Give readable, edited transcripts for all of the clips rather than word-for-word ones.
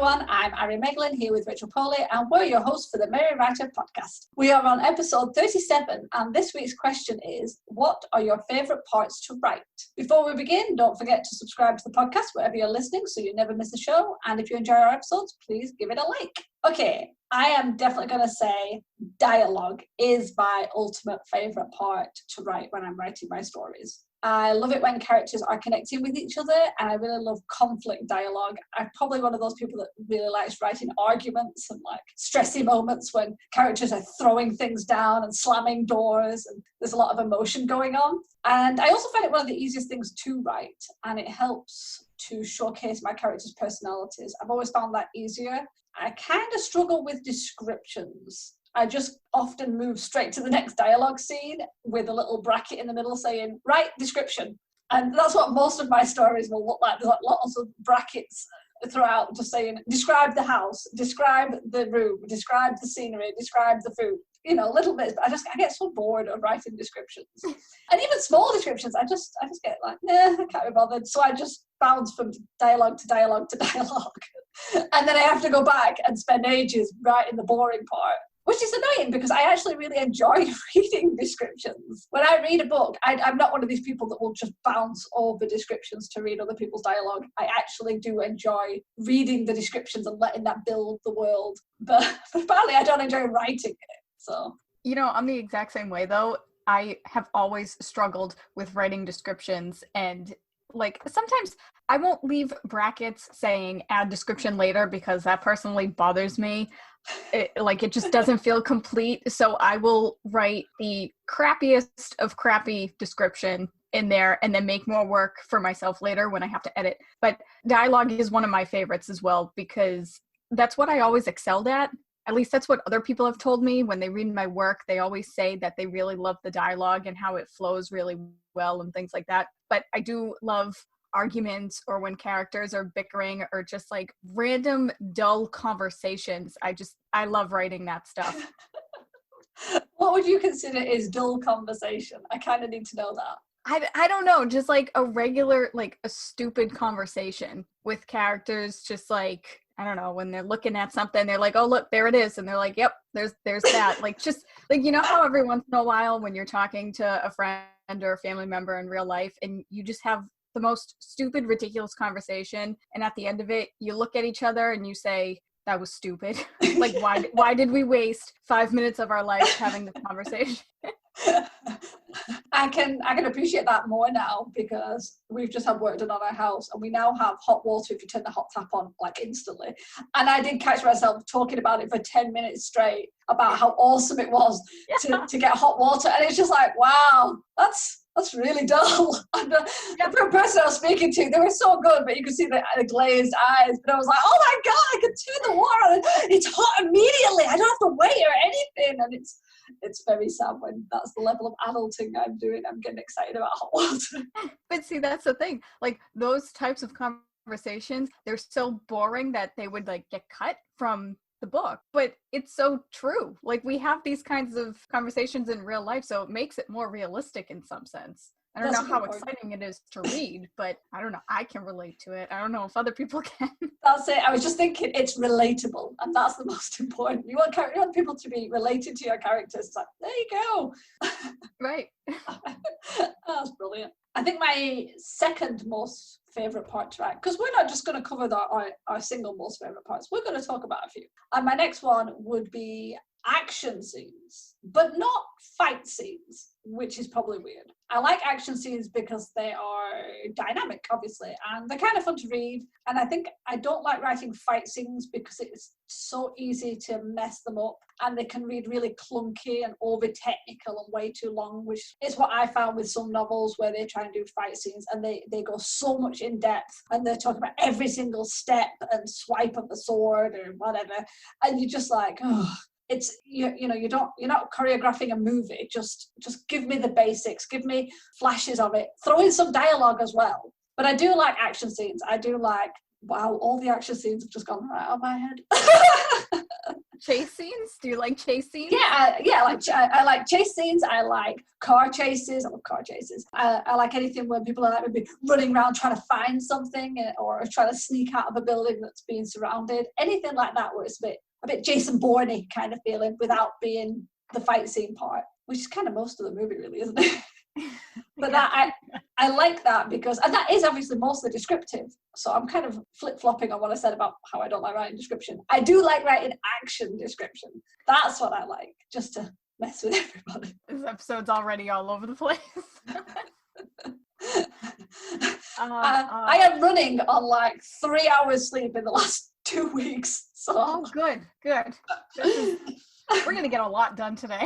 everyone, I'm Ari Meghlen here with Poli, and we're your hosts for the Merry Writer podcast. We are on episode 37, and this week's question is, what are your favourite parts to write? Before we begin, don't forget to subscribe to the podcast wherever you're listening so you never miss a show, and if you enjoy our episodes, please give it a like. Okay, I am definitely going to say dialogue is my ultimate favourite part to write when I'm writing my stories. I love it when characters are connecting with each other, and I really love conflict dialogue. I'm probably one of those people that really likes writing arguments and like stressy moments when characters are throwing things down and slamming doors, and there's a lot of emotion going on. And I also find it one of the easiest things to write, and it helps to showcase my characters' personalities. I've always found that easier. I kind of struggle with descriptions. I just often move straight to the next dialogue scene with a little bracket in the middle saying, write description. And that's what most of my stories will look like. There's like lots of brackets throughout just saying, describe the house, describe the room, describe the scenery, describe the food. You know, little bits, but I get so bored of writing descriptions. And even small descriptions, I just get like, nah, I can't be bothered. So I just bounce from dialogue to dialogue to dialogue. And then I have to go back and spend ages writing the boring part. Which is annoying because I actually really enjoy reading descriptions. When I read a book, I'm not one of these people that will just bounce over descriptions to read other people's dialogue. I actually do enjoy reading the descriptions and letting that build the world. But apparently I don't enjoy writing it. So, you know, I'm the exact same way though. I have always struggled with writing descriptions, and like sometimes I won't leave brackets saying add description later because that personally bothers me. It just doesn't feel complete. So I will write the crappiest of crappy description in there and then make more work for myself later when I have to edit. But dialogue is one of my favorites as well because that's what I always excelled at. At least that's what other people have told me when they read my work. They always say that they really love the dialogue and how it flows really well and things like that. But I do love arguments or when characters are bickering or just like random dull conversations. I love writing that stuff. What would you consider is dull conversation? I kind of need to know that. I don't know, just like a regular, like a stupid conversation with characters, just like, I don't know, when they're looking at something, they're like, oh, look, there it is. And they're like, yep, there's that. Like, just like, you know how every once in a while when you're talking to a friend or a family member in real life and you just have the most stupid, ridiculous conversation, and at the end of it, you look at each other and you say, that was stupid. Like, why did we waste 5 minutes of our life having this conversation? I can appreciate that more now because we've just had work done on our house and we now have hot water if you turn the hot tap on like instantly. And I did catch myself talking about it for 10 minutes straight about how awesome it was to get hot water. And it's just like, wow, that's really dull. And the person I was speaking to, they were so good, but you could see the glazed eyes. But I was like, oh my God, I can turn the water on. It's hot immediately. I don't have to wait or anything. And it's very sad when that's the level of adulting I'm doing. I'm getting excited about hot water. But see, that's the thing. Like those types of conversations, they're so boring that they would like get cut from the book, but it's so true. Like we have these kinds of conversations in real life, so it makes it more realistic in some sense. I don't know how exciting it is to read, but I don't know. I can relate to it. I don't know if other people can. That's it. I was just thinking it's relatable, and that's the most important. You want people to be related to your characters. It's like, there you go. Right. That's brilliant. I think my second most favourite part to write, because we're not just going to cover our single most favourite parts, we're going to talk about a few. And my next one would be action scenes, but not fight scenes, which is probably weird. I like action scenes because they are dynamic, obviously, and they're kind of fun to read. And I think I don't like writing fight scenes because it's so easy to mess them up and they can read really clunky and over technical and way too long, which is what I found with some novels where they try and do fight scenes and they go so much in depth and they're talking about every single step and swipe of the sword or whatever. And you're just like, oh, it's you're not choreographing a movie. Just give me the basics, give me flashes of it, throw in some dialogue as well. But I do like action scenes. I do like, wow, all the action scenes have just gone right out of my head. chase scenes? Do you like chase scenes? Yeah, I like chase scenes. I like car chases. I love car chases. I like anything where people are like maybe running around trying to find something or trying to sneak out of a building that's being surrounded. Anything like that where it's a bit Jason Bourne-y kind of feeling without being the fight scene part, which is kind of most of the movie, really, isn't it? But yeah. I like that because, and that is obviously mostly descriptive. So I'm kind of flip-flopping on what I said about how I don't like writing description. I do like writing action description. That's what I like, just to mess with everybody. This episode's already all over the place. I am running on like 3 hours sleep in the last 2 weeks. So. Oh, good. We're going to get a lot done today.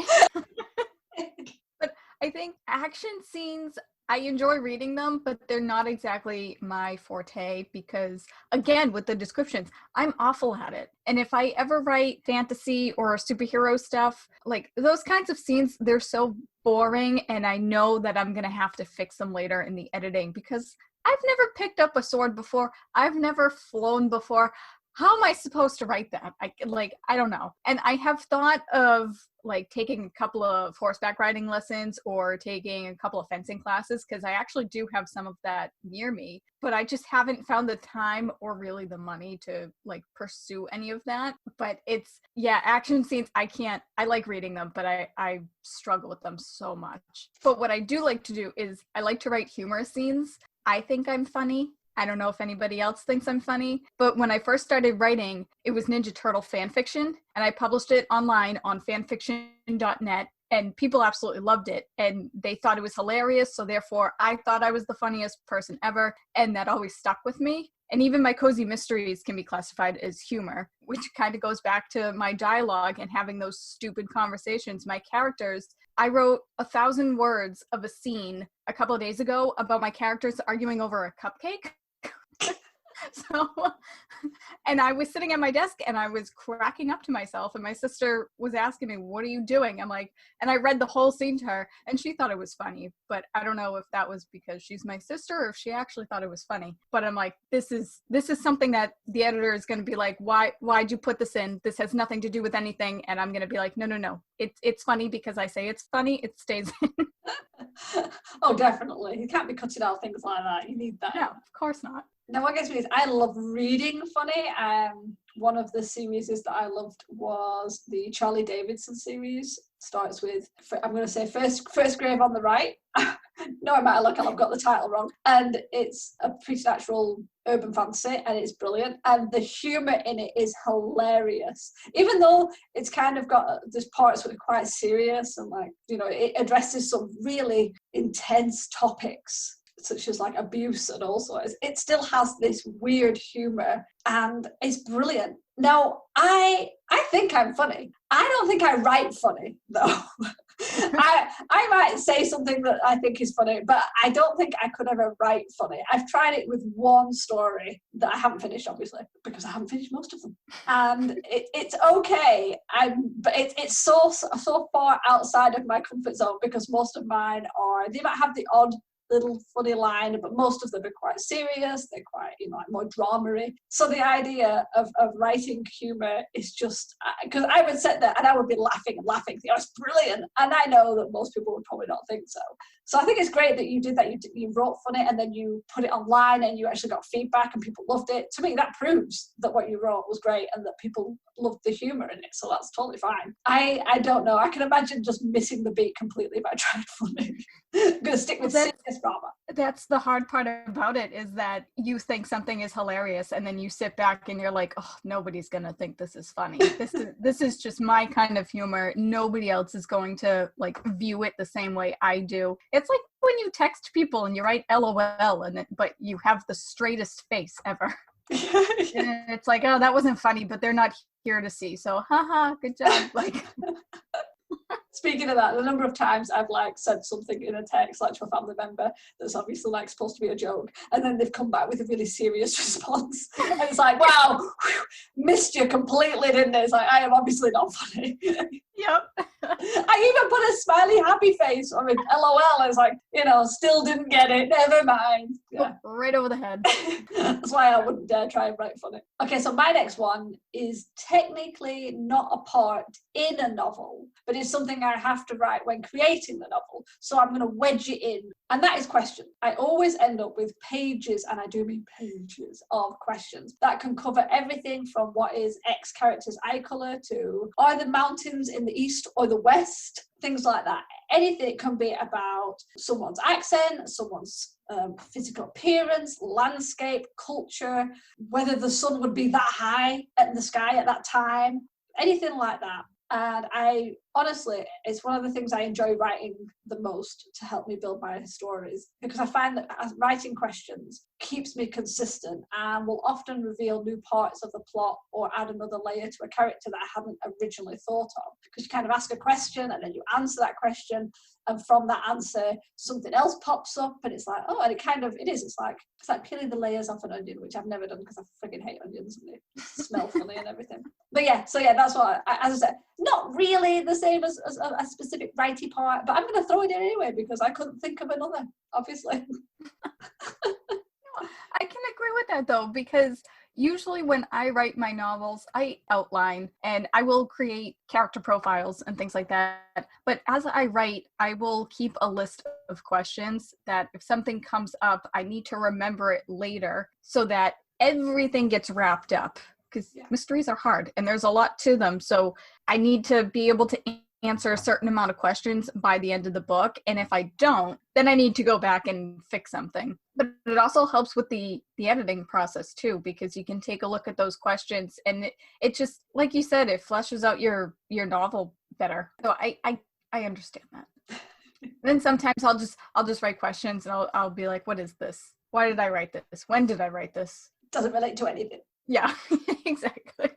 But I think action scenes, I enjoy reading them, but they're not exactly my forte because, again, with the descriptions, I'm awful at it. And if I ever write fantasy or superhero stuff, like those kinds of scenes, they're so boring, and I know that I'm going to have to fix them later in the editing because I've never picked up a sword before. I've never flown before. How am I supposed to write that? I don't know. And I have thought of like taking a couple of horseback riding lessons or taking a couple of fencing classes because I actually do have some of that near me, but I just haven't found the time or really the money to like pursue any of that. But action scenes, I like reading them, but I struggle with them so much. But what I do like to do is I like to write humor scenes. I think I'm funny. I don't know if anybody else thinks I'm funny, but when I first started writing, it was Ninja Turtle fan fiction, and I published it online on fanfiction.net, and people absolutely loved it, and they thought it was hilarious, so therefore I thought I was the funniest person ever, and that always stuck with me. And even my cozy mysteries can be classified as humor, which kind of goes back to my dialogue and having those stupid conversations. My characters, I wrote 1,000 words of a scene a couple of days ago about my characters arguing over a cupcake. So, and I was sitting at my desk and I was cracking up to myself, and my sister was asking me, "What are you doing?" I'm like, and I read the whole scene to her, and she thought it was funny, but I don't know if that was because she's my sister or if she actually thought it was funny. But I'm like, this is something that the editor is going to be like, why'd you put this in? This has nothing to do with anything. And I'm going to be like, no, it's funny because I say it's funny. It stays in. Oh, definitely. You can't be cutting out things like that. You need that. No, of course not. Now, what gets me is I love reading funny. One of the series that I loved was the Charlie Davidson series. Starts with, I'm going to say first grave on the right. No, I might look, I've got the title wrong. And it's a preternatural urban fantasy, and it's brilliant. And the humour in it is hilarious. Even though it's kind of got, there's parts that are quite serious and like, it addresses some really intense topics, such as like abuse and all sorts. It still has this weird humor and it's brilliant. Now, I think I'm funny. I don't think I write funny, though. I might say something that I think is funny, but I don't think I could ever write funny. I've tried it with one story that I haven't finished, obviously, because I haven't finished most of them. And it's okay, but it's so far outside of my comfort zone because most of mine they might have the odd little funny line, but most of them are quite serious. They're quite, like more drama-y. So the idea of writing humor is just, because I would sit there and I would be laughing and laughing. It's brilliant. And I know that most people would probably not think so. So I think it's great that you did that. You wrote funny and then you put it online and you actually got feedback and people loved it. To me, that proves that what you wrote was great and that people loved the humor in it. So that's totally fine. I don't know. I can imagine just missing the beat completely if I tried funny. I'm going to stick with serious drama. That's the hard part about it, is that you think something is hilarious and then you sit back and you're like, oh, nobody's going to think this is funny. This is just my kind of humor. Nobody else is going to like view it the same way I do. It's like when you text people and you write LOL but you have the straightest face ever. And it's like, oh, that wasn't funny, but they're not here to see. So, haha, good job. Like, Speaking of that, the number of times I've like said something in a text like to a family member that's obviously like supposed to be a joke, and then they've come back with a really serious response, and it's like, wow, whew, missed you completely, didn't it? It's like, I am obviously not funny. Yep. I even put a smiley happy face on it, LOL. It's like, still didn't get it. Never mind. Yeah. Right over the head. That's why I wouldn't dare try and write funny. Okay, so my next one is technically not a part in a novel, but it's something I have to write when creating the novel. So I'm going to wedge it in. And that is question. I always end up with pages, and I do mean pages, of questions that can cover everything from what is X character's eye colour to are the mountains in the east or the west, things like that. Anything can be about someone's accent, someone's physical appearance, landscape, culture, whether the sun would be that high in the sky at that time, anything like that. And I honestly, it's one of the things I enjoy writing the most to help me build my stories, because I find that writing questions keeps me consistent and will often reveal new parts of the plot or add another layer to a character that I hadn't originally thought of. Because you kind of ask a question and then you answer that question, and from that answer something else pops up, and it's like, oh, and it's like peeling the layers off an onion, which I've never done because I freaking hate onions and they smell funny and everything. But yeah, that's what as I said, not really the same as a specific righty part, but I'm going to throw it in anyway because I couldn't think of another, obviously. I can agree with that though, because usually when I write my novels, I outline and I will create character profiles and things like that. But as I write, I will keep a list of questions that if something comes up, I need to remember it later so that everything gets wrapped up. Because mysteries are hard and there's a lot to them. So I need to be able to answer a certain amount of questions by the end of the book. And if I don't, then I need to go back and fix something. But it also helps with the editing process too, because you can take a look at those questions and it just, like you said, it fleshes out your novel better. So I understand that. Then sometimes I'll just write questions and I'll be like, what is this? Why did I write this? When did I write this? Doesn't relate to anything. Yeah, exactly.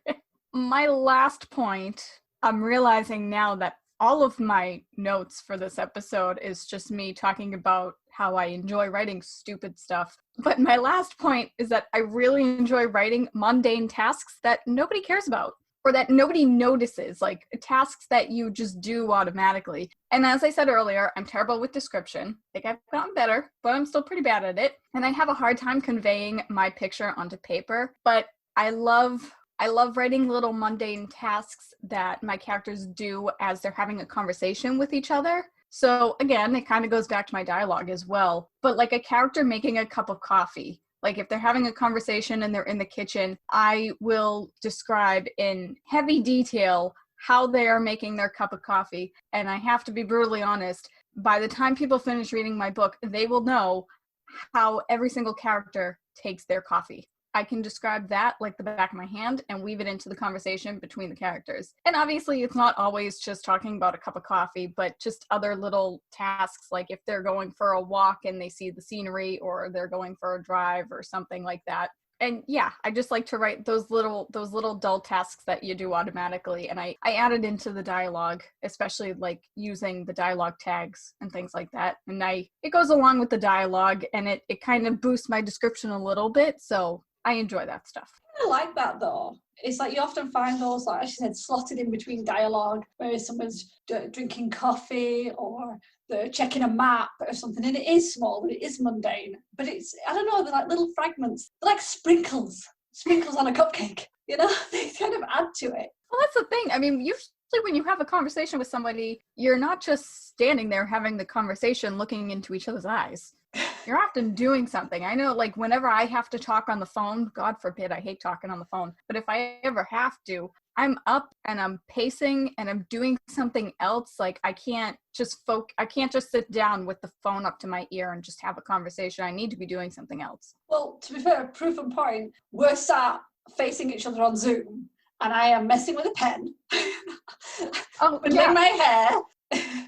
My last point, I'm realizing now that all of my notes for this episode is just me talking about how I enjoy writing stupid stuff. But my last point is that I really enjoy writing mundane tasks that nobody cares about or that nobody notices, like tasks that you just do automatically. And as I said earlier, I'm terrible with description. I think I've gotten better, but I'm still pretty bad at it. And I have a hard time conveying my picture onto paper, but I love writing little mundane tasks that my characters do as they're having a conversation with each other. So again, it kind of goes back to my dialogue as well. But like a character making a cup of coffee, like if they're having a conversation and they're in the kitchen, I will describe in heavy detail how they are making their cup of coffee. And I have to be brutally honest, by the time people finish reading my book, they will know how every single character takes their coffee. I can describe that like the back of my hand and weave it into the conversation between the characters. And obviously it's not always just talking about a cup of coffee, but just other little tasks, like if they're going for a walk and they see the scenery, or they're going for a drive or something like that. And yeah, I just like to write those little dull tasks that you do automatically. And I add it into the dialogue, especially like using the dialogue tags and things like that. And it goes along with the dialogue and it kind of boosts my description a little bit. So I enjoy that stuff. I like that though. It's like you often find those, like she said, slotted in between dialogue, where someone's drinking coffee or they're checking a map or something, and it is small, but it is mundane. But it's, I don't know, they're like little fragments. They're like sprinkles on a cupcake. You know, they kind of add to it. Well, that's the thing. I mean, usually when you have a conversation with somebody, you're not just standing there having the conversation looking into each other's eyes. You're often doing something. I know, like, whenever I have to talk on the phone, God forbid, I hate talking on the phone. But if I ever have to, I'm up and I'm pacing and I'm doing something else. Like, I can't just sit down with the phone up to my ear and just have a conversation. I need to be doing something else. Well, to be fair, proof and point, we're sat facing each other on Zoom and I am messing with a pen. Doing my hair.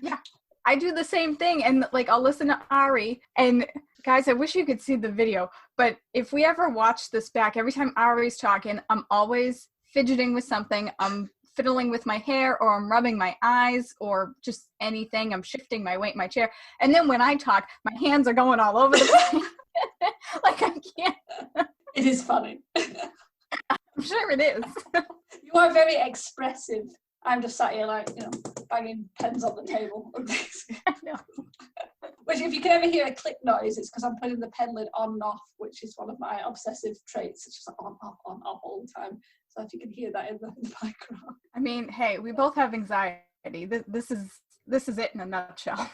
Yeah. I do the same thing, and like I'll listen to Ari, and guys, I wish you could see the video, but if we ever watch this back, every time Ari's talking, I'm always fidgeting with something. I'm fiddling with my hair, or I'm rubbing my eyes, or just anything. I'm shifting my weight in my chair. And then when I talk, my hands are going all over the place. Like I can't. It is funny. I'm sure it is. You are very expressive. I'm just sat here like, banging pens on the table. I know. Which, if you can ever hear a click noise, it's because I'm putting the pen lid on and off, which is one of my obsessive traits. It's just like on, off all the time. So if you can hear that in the background. I mean, hey, we both have anxiety. This is it in a nutshell.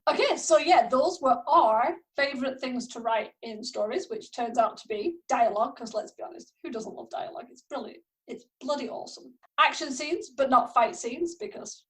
Okay, so yeah, those were our favourite things to write in stories, which turns out to be dialogue, because let's be honest, who doesn't love dialogue? It's brilliant. It's bloody awesome. Action scenes, but not fight scenes, because,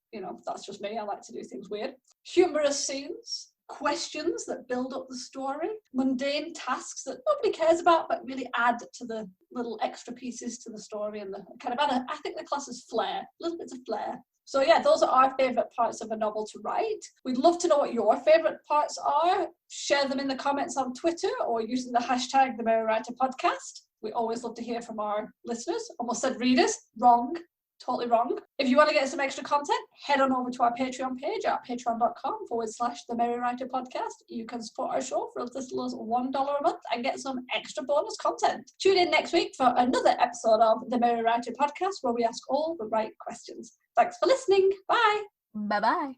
that's just me. I like to do things weird. Humorous scenes, questions that build up the story, mundane tasks that nobody cares about, but really add to the little extra pieces to the story, and the kind of, I think the class is flair, little bits of flair. So yeah, those are our favourite parts of a novel to write. We'd love to know what your favourite parts are. Share them in the comments on Twitter or using the hashtag The Merry Writer Podcast. We always love to hear from our listeners. Almost said readers. Wrong. Totally wrong. If you want to get some extra content, head on over to our Patreon page at patreon.com/The Merry Writer Podcast. You can support our show for as little as $1 a month and get some extra bonus content. Tune in next week for another episode of The Merry Writer Podcast, where we ask all the right questions. Thanks for listening. Bye. Bye-bye.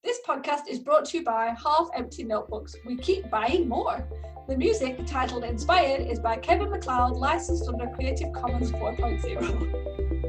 This podcast is brought to you by Half Empty Notebooks. We keep buying more. The music, titled Inspired, is by Kevin MacLeod, licensed under Creative Commons 4.0.